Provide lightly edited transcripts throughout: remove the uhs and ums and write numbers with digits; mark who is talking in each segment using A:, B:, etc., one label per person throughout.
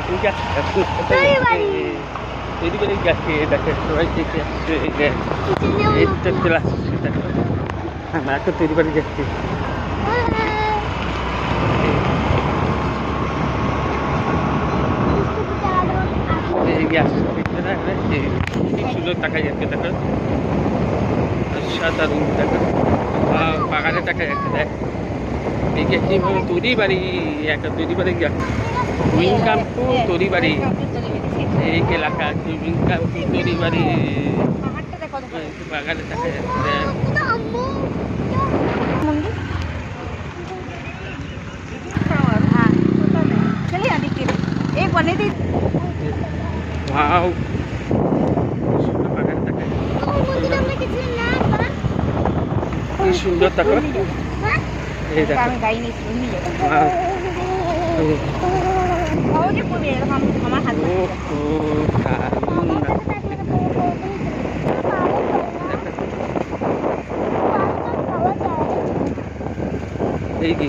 A: এখন গেছে তৈরি করে গেছে দেখে সবাই দেখে আসছে এই তো চলে আসছে দেখো আমরা এখন তৈরি করে যাচ্ছি এই গ্যাস সুন্দর টাকা যাচ্ছে দেখো সাধারণ দেখো বাগানে টাকা যাচ্ছে দেখ এই গ্যাসটি তৈরি বাড়ি একটা তৈরি বাড়ি যাচ্ছে উইনকামপুর তৈরি বাড়ি এই এলাকা উইনকামপুর তৈরি বাড়ি বাগানে টাকা যাচ্ছে वाव सुंदर तक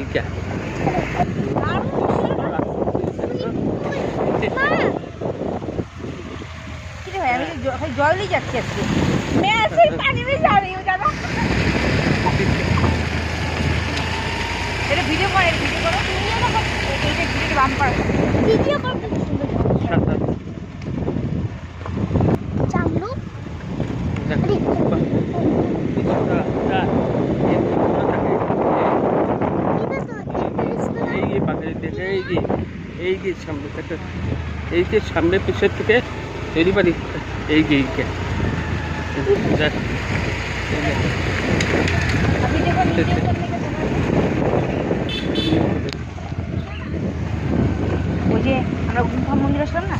A: क्या
B: जल नहीं जाती मैं ऐसे ही पानी में जा रही हूँ ज़्यादा मेरे वीडियो करो वीडियो बाम पर वीडियो कर चांगलू
A: सामने पीछे থেকে তৈরি বাড়ি এই যে
B: ওই যে আমরা গুম্ফা মন্দির আসলাম না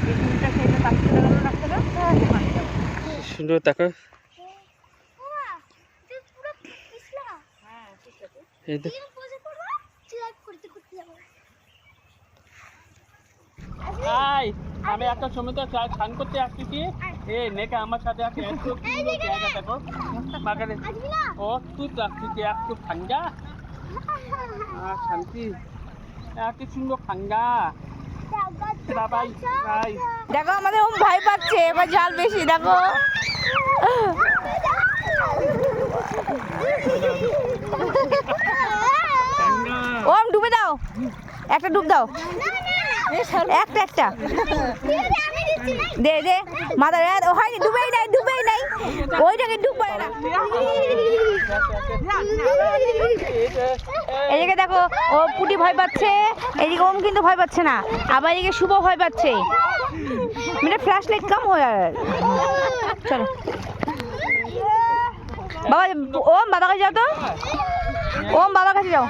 B: এই মন্দিরটা খেয়ে রাখতে
A: সুন্দর দেখো এই দেখো হাই আমি একটা সমুদ্র স্নান করতে আসছি এই নেকা আমার সাথে আছে একটু জায়গা দেখো বাগানে ও তুই আসছি একটু ঠান্ডা শান্তি এত সুন্দর ঠান্ডা
B: দেখো আমাদের ওম ভয় পাচ্ছে এবার জল বেশি দেখো ওম ডুবে দাও একটা ডুব দাও একটা দে দে মাথা হয়নি ডুবেই নাই ওইটাকে ডুববে না এদিকে দেখো ও পুটি ভয় পাচ্ছে এদিকে ওম কিন্তু ভয় পাচ্ছে না আবার এদিকে শুভ ভয় পাচ্ছে মানে ফ্ল্যাশ লাইট কম হয়ে চলো বাবা ওম বাবা কাছে যাও তো ওম বাবা কাছে যাও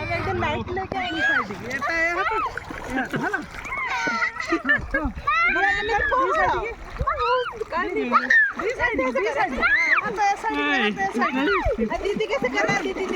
A: दीदी कैसे करना दीदी